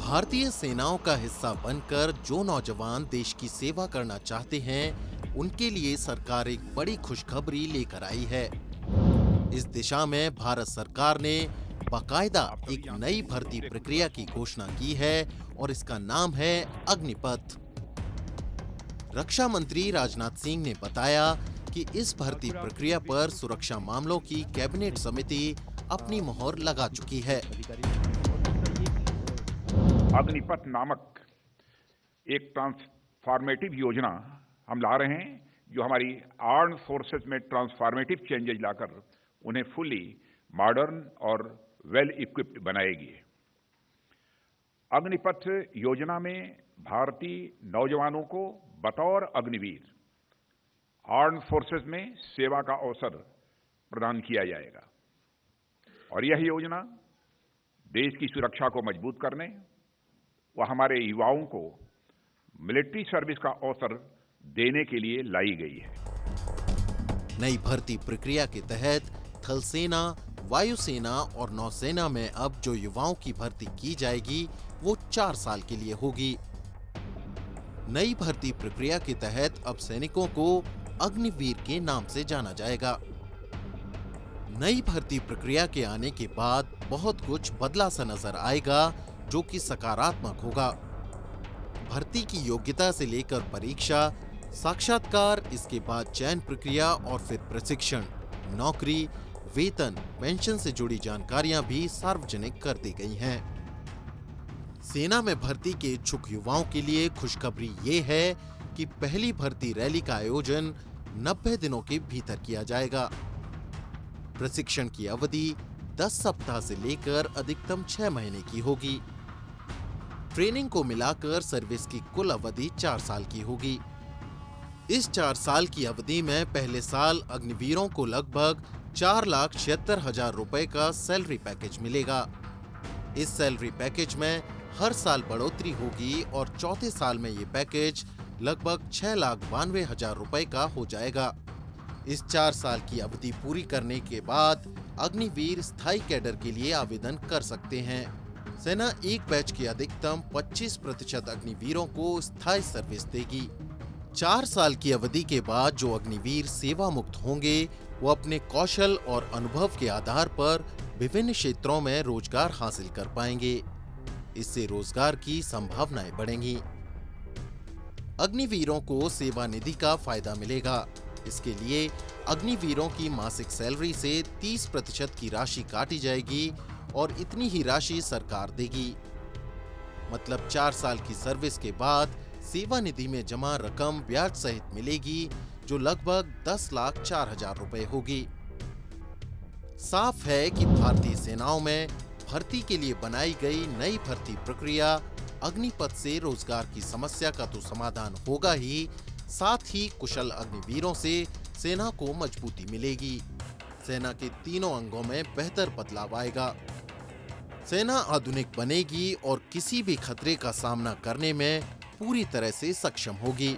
भारतीय सेनाओं का हिस्सा बनकर जो नौजवान देश की सेवा करना चाहते हैं, उनके लिए सरकार एक बड़ी खुशखबरी लेकर आई है। इस दिशा में भारत सरकार ने बाकायदा एक नई भर्ती प्रक्रिया की घोषणा की है और इसका नाम है अग्निपथ। रक्षा मंत्री राजनाथ सिंह ने बताया कि इस भर्ती प्रक्रिया पर सुरक्षा मामलों की कैबिनेट समिति अपनी मोहर लगा चुकी है। अग्निपथ नामक एक ट्रांसफॉर्मेटिव योजना हम ला रहे हैं, जो हमारी आर्म्ड फोर्सेस में ट्रांसफॉर्मेटिव चेंजेज लाकर उन्हें फुली मॉडर्न और वेल इक्विप्ड बनाएगी। अग्निपथ योजना में भारतीय नौजवानों को बतौर अग्निवीर आर्म्ड फोर्सेस में सेवा का अवसर प्रदान किया जाएगा और यह योजना देश की सुरक्षा को मजबूत करने व हमारे युवाओं को मिलिट्री सर्विस का अवसर देने के लिए लाई गई है। नई भर्ती प्रक्रिया के तहत थल सेना, वायुसेना और नौसेना में अब जो युवाओं की भर्ती की जाएगी वो 4 साल के लिए होगी। नई भर्ती प्रक्रिया के तहत अब सैनिकों को अग्निवीर के नाम से जाना जाएगा। नई भर्ती प्रक्रिया के आने के बाद बहुत कुछ बदला सा नजर आएगा, जो कि सकारात्मक होगा। भर्ती की योग्यता से लेकर परीक्षा, साक्षात्कार, इसके बाद चयन प्रक्रिया और फिर प्रशिक्षण, नौकरी, वेतन, पेंशन से जुड़ी जानकारियां भी सार्वजनिक कर दी गई हैं। सेना में भर्ती के इच्छुक युवाओं के लिए खुशखबरी ये है कि पहली भर्ती रैली का आयोजन 90 दिनों के भीतर किया जाएगा। प्रशिक्षण की अवधि 10 सप्ताह से लेकर अधिकतम 6 महीने की होगी। ट्रेनिंग को मिलाकर सर्विस की कुल अवधि 4 साल की होगी। इस 4 साल की अवधि में पहले साल अग्निवीरों को लगभग 4,76,000 रुपए का सैलरी पैकेज मिलेगा। इस सैलरी पैकेज में हर साल बढ़ोतरी होगी और चौथे साल में ये पैकेज लगभग 6,92,000 रुपए का हो जाएगा। इस 4 साल की अवधि पूरी करने के बाद अग्निवीर स्थायी कैडर के लिए आवेदन कर सकते हैं। सेना एक बैच के अधिकतम 25% अग्निवीरों को स्थायी सर्विस देगी। 4 साल की अवधि के बाद जो अग्निवीर सेवा मुक्त होंगे वो अपने कौशल और अनुभव के आधार पर विभिन्न क्षेत्रों में रोजगार हासिल कर पाएंगे। इससे रोजगार की संभावनाएं बढ़ेंगी। अग्निवीरों को सेवा निधि का फायदा मिलेगा। इसके लिए अग्निवीरों की मासिक सैलरी से 30% की राशि काटी जाएगी और इतनी ही राशि सरकार देगी। मतलब 4 साल की सर्विस के बाद सेवा निधि में जमा रकम ब्याज सहित मिलेगी, जो लगभग 10,04,000 रुपए होगी। साफ है कि भारतीय सेनाओं में भर्ती के लिए बनाई गई नई भर्ती प्रक्रिया अग्निपथ से रोजगार की समस्या का तो समाधान होगा ही, साथ ही कुशल अग्निवीरों से सेना को मजबूती मिलेगी। सेना के तीनों अंगों में बेहतर बदलाव आएगा। सेना आधुनिक बनेगी और किसी भी खतरे का सामना करने में पूरी तरह से सक्षम होगी।